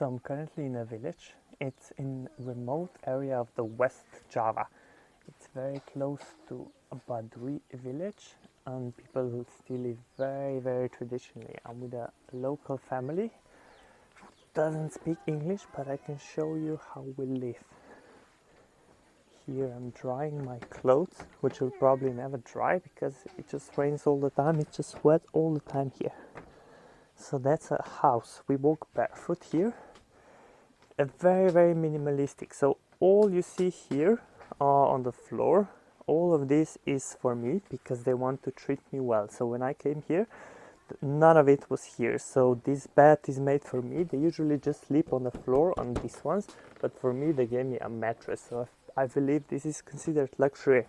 So I'm currently in a village. It's in a remote area of the West Java. It's very close to a Badui village and people who still live very traditionally. I'm with a local family who doesn't speak English, but I can show you how we live. Here I'm drying my clothes, which will probably never dry because it just rains all the time. It's just wet all the time here. So that's a house. We walk barefoot here. A very minimalistic. So all you see here on the floor, all of this is for me because they want to treat me well. So when I came here, none of it was here. So this bed is made for me. They usually just sleep on the floor on these ones, but for me they gave me a mattress. So I believe this is considered luxury.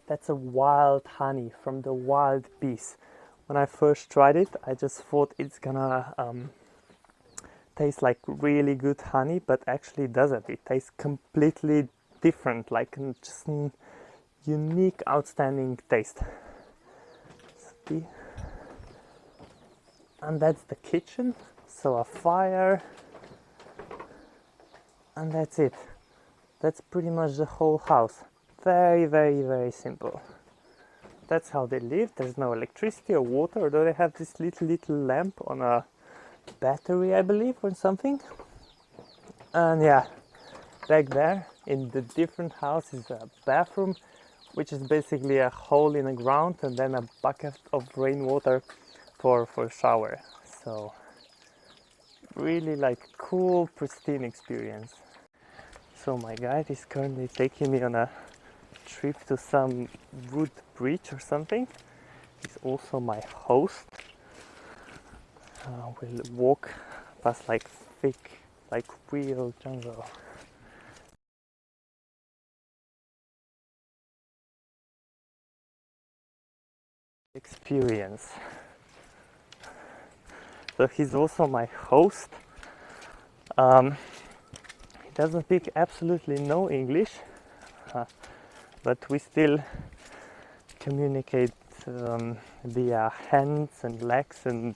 That's a wild honey from the wild bees. When I first tried it, I just thought it's gonna tastes like really good honey, but actually it doesn't. It tastes completely different, like just a unique, outstanding taste. And that's the kitchen. So a fire, and that's it. That's pretty much the whole house. Very simple. That's how they live. There's no electricity or water, although they have this little lamp on a battery, I believe, or something. And yeah, back there in the different house is a bathroom, which is basically a hole in the ground and then a bucket of rainwater for shower. So really like cool, pristine experience. So my guide is currently taking me on a trip to some wood bridge or something. He's also my host. We'll walk past like thick, like real jungle. Experience. So he's also my host. He doesn't speak absolutely no English, but we still communicate via hands and legs and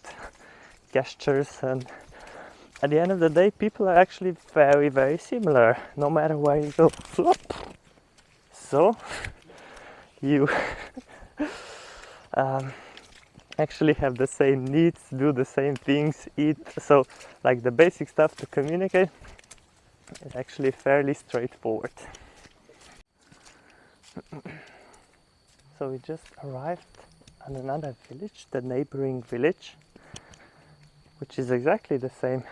gestures, and at the end of the day people are actually very similar no matter where you go. So you actually have the same needs, do the same things, eat. So like the basic stuff to communicate is actually fairly straightforward. So we just arrived at another village, the neighboring village, which is exactly the same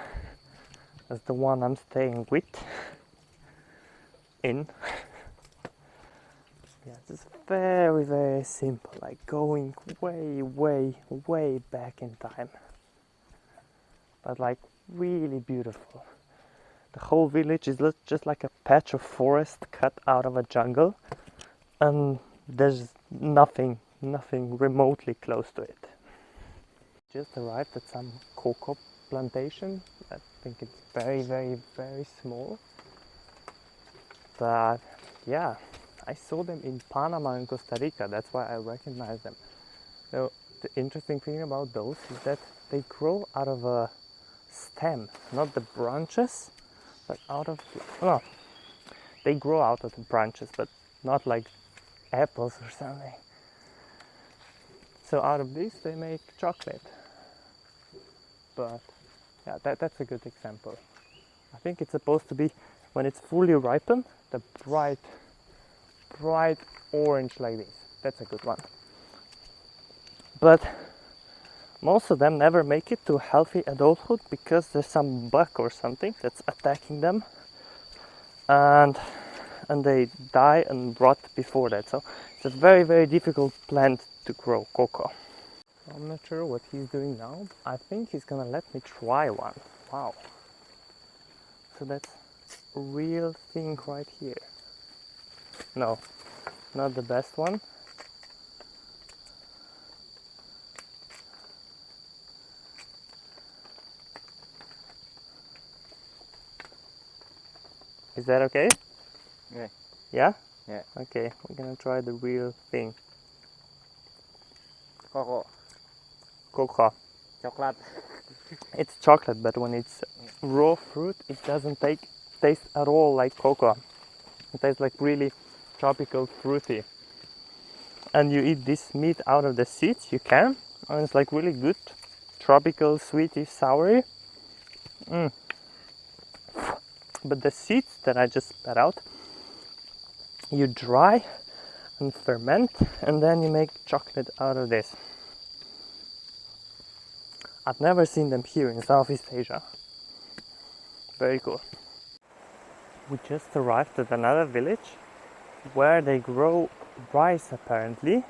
as the one I'm staying in. Yeah, it's very simple, like going way back in time, but like really beautiful. The whole village is just like a patch of forest cut out of a jungle, and there's nothing remotely close to it. Just arrived at some cocoa plantation. I think it's very small, but yeah, I saw them in Panama and Costa Rica. That's why I recognize them. So the interesting thing about those is that they grow out of a stem, not the branches, but out of, no, they grow out of the branches, but not like apples or something. So out of this they make chocolate. But yeah, that's a good example. I think it's supposed to be, when it's fully ripened, the bright orange like this. That's a good one. But most of them never make it to healthy adulthood because there's some bug or something that's attacking them, and they die and rot before that. So it's a very difficult plant to grow cocoa. I'm not sure what he's doing now. I think he's gonna let me try one. Wow. So that's a real thing right here. No, not the best one. Is that okay? Yeah. Yeah? Yeah. Okay, we're gonna try the real thing. Cocoa. Cocoa. Chocolate. It's chocolate, but when it's raw fruit, it doesn't taste at all like cocoa. It tastes like really tropical fruity. And you eat this meat out of the seeds, you can, and it's like really good, tropical, sweety, soury. But the seeds that I just spat out, you dry and ferment, and then you make chocolate out of this. I've never seen them here in Southeast Asia. Very cool. We just arrived at another village where they grow rice apparently.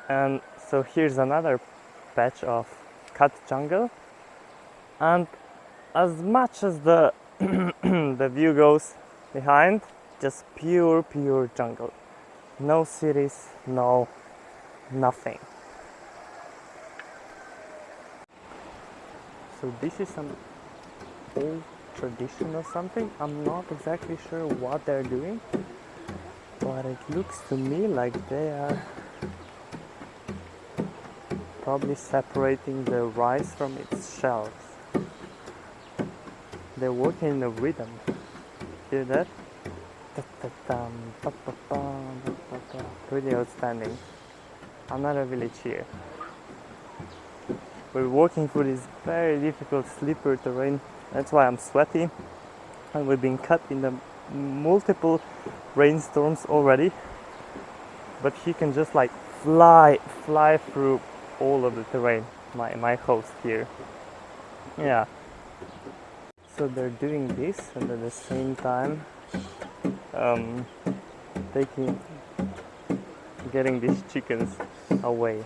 And so here's another patch of cut jungle, and as much as the the view goes behind, just pure jungle. No cities, no nothing. So this is some old tradition or something. I'm not exactly sure what they're doing, but it looks to me like they are probably separating the rice from its shells. They're working in a rhythm. Hear that? Really outstanding. Another village here. We're walking through this very difficult slippery terrain. That's why I'm sweaty. And we've been cut in the multiple rainstorms already. But he can just like fly through all of the terrain. My host here. Yeah. So they're doing this, and at the same time getting these chickens away.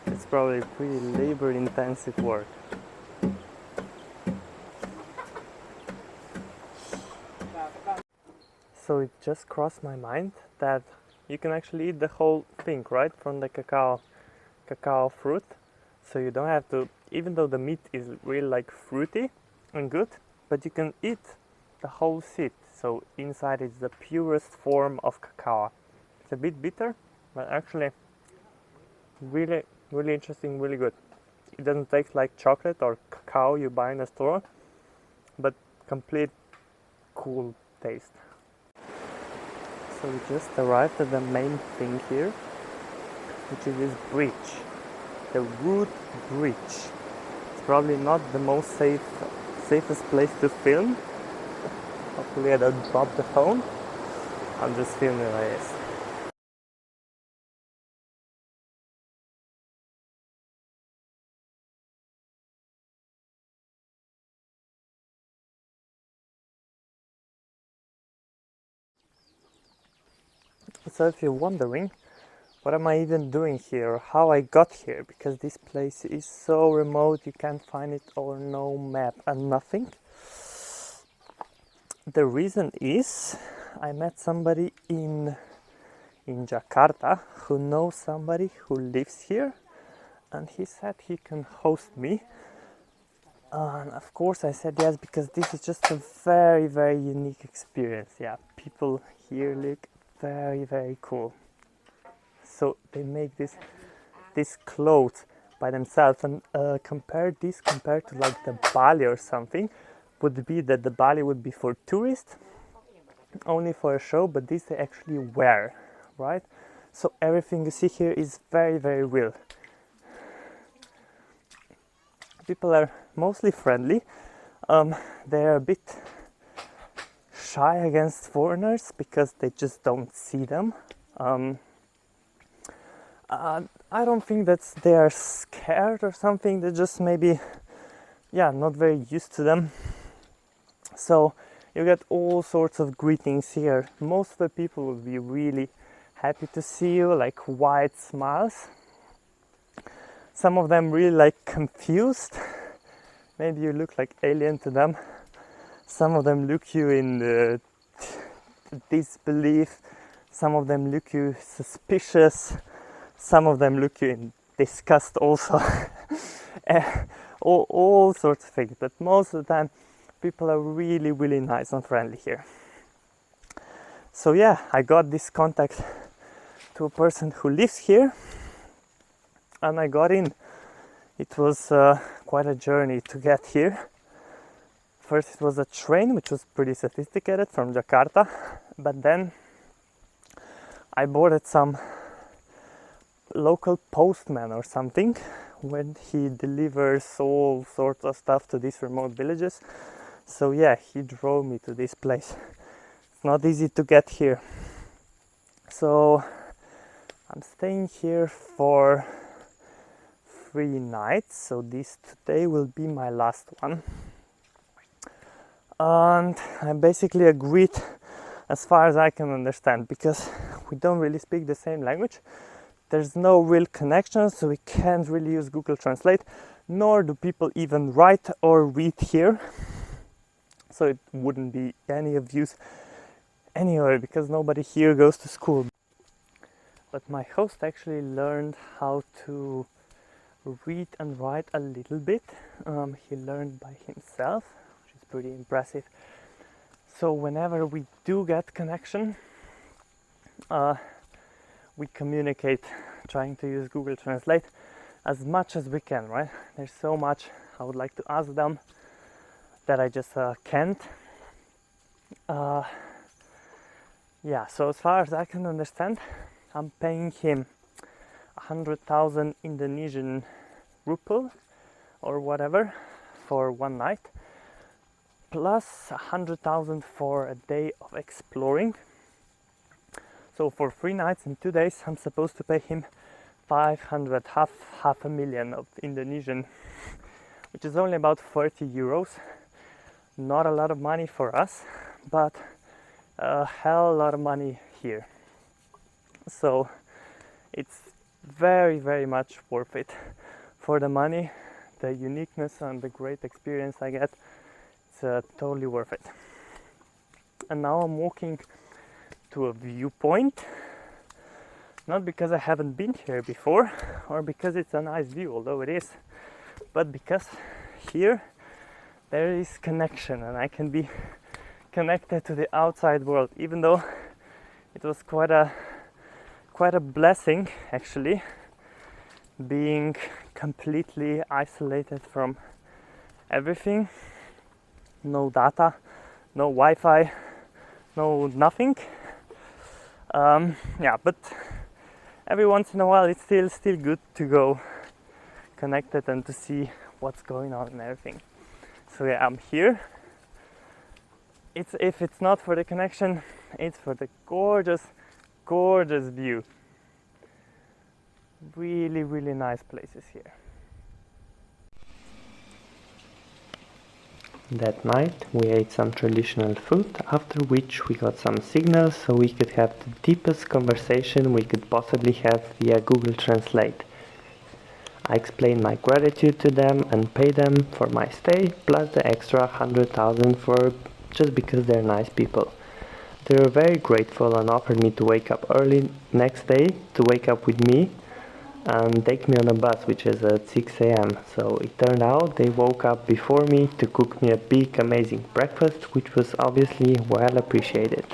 It's probably pretty labor-intensive work. So it just crossed my mind that you can actually eat the whole thing, right, from the cacao fruit. So you don't have to, even though the meat is really like fruity and good, but you can eat the whole seed. So inside is the purest form of cacao. It's a bit bitter, but actually really interesting, really good. It doesn't taste like chocolate or cacao you buy in a store, but complete cool taste. So we just arrived at the main thing here, which is this bridge, the root bridge. It's probably not the most safest place to film. Hopefully I don't drop the phone. I'm just filming like this. So if you're wondering, what am I even doing here, or how I got here, because this place is so remote, you can't find it, or no map and nothing. The reason is I met somebody in Jakarta who knows somebody who lives here, and he said he can host me. And of course I said yes, because this is just a very unique experience. Yeah, people here look very cool. So they make this clothes by themselves, and compared to like the Bali or something, would be that the Bali would be for tourists, only for a show, but this they actually wear, right? So everything you see here is very real. People are mostly friendly. They're a bit shy against foreigners because they just don't see them. I don't think that they are scared or something. They're just maybe, not very used to them. So you get all sorts of greetings here. Most of the people will be really happy to see you, like wide smiles. Some of them really like confused. Maybe you look like alien to them. Some of them look you in disbelief. Some of them look you suspicious. Some of them look you in disgust also. all sorts of things. But most of the time, people are really nice and friendly here. So yeah, I got this contact to a person who lives here, and I got in. It was quite a journey to get here. First it was a train, which was pretty sophisticated, from Jakarta, but then I boarded some local postman or something when he delivers all sorts of stuff to these remote villages. So yeah, he drove me to this place. It's not easy to get here. So I'm staying here for 3 nights, so this today will be my last one. And I basically agreed, as far as I can understand, because we don't really speak the same language. There's no real connection, so we can't really use Google Translate, nor do people even write or read here. So it wouldn't be any of use anyway, because nobody here goes to school. But my host actually learned how to read and write a little bit. He learned by himself, which is pretty impressive. So whenever we do get connection, we communicate trying to use Google Translate as much as we can, right? There's so much I would like to ask them that I just can't. Yeah, so as far as I can understand, I'm paying him 100,000 Indonesian rupiah or whatever for 1 night, plus 100,000 for a day of exploring. So for 3 nights and 2 days, I'm supposed to pay him 500, half a million of Indonesian, which is only about 30 euros. Not a lot of money for us, but a hell lot of money here. So it's very, very much worth it for the money, the uniqueness and the great experience I get. It's totally worth it. And now I'm walking to a viewpoint, not because I haven't been here before or because it's a nice view, although it is, but because here there is connection and I can be connected to the outside world, even though it was quite a blessing actually, being completely isolated from everything. No data, no Wi-Fi, no nothing. Yeah, but every once in a while it's still good to go connected and to see what's going on and everything. So yeah, I'm here. If it's not for the connection, it's for the gorgeous view. Really, really nice places here. That night we ate some traditional food, after which we got some signals so we could have the deepest conversation we could possibly have via Google Translate. I explained my gratitude to them and paid them for my stay, plus the extra 100,000 for just because they're nice people. They were very grateful and offered me to wake up early next day, to wake up with me and take me on a bus, which is at 6 a.m. So it turned out they woke up before me to cook me a big amazing breakfast, which was obviously well appreciated.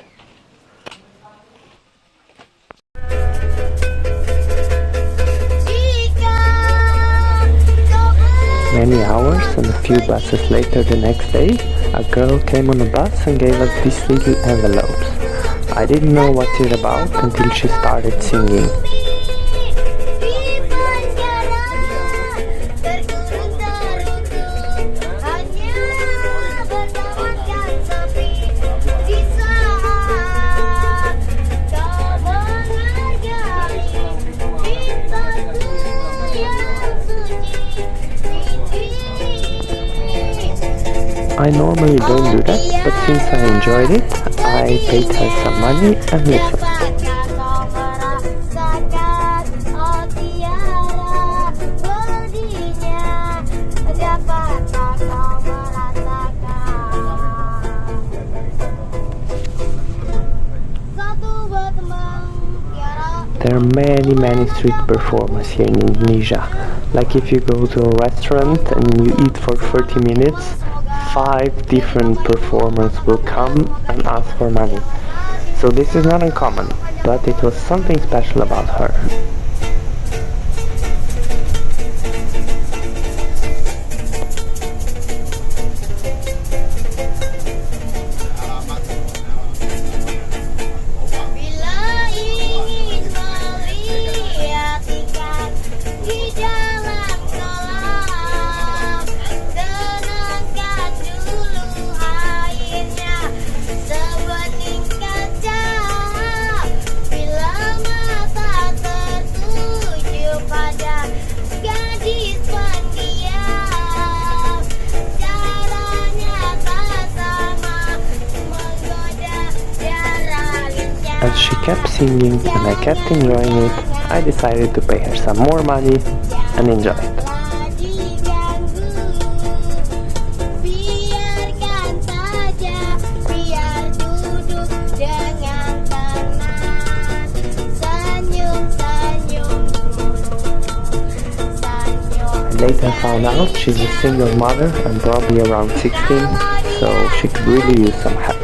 Many hours and a few buses later the next day, a girl came on a bus and gave us these little envelopes. I didn't know what it's about until she started singing. I normally don't do that, but since I enjoyed it, I paid her some money and listened. There are many street performers here in Indonesia. Like if you go to a restaurant and you eat for 30 minutes, 5 different performers will come and ask for money. So this is not uncommon, but it was something special about her. As she kept singing and I kept enjoying it, I decided to pay her some more money and enjoy it. I later found out she's a single mother and probably around 16, so she could really use some help.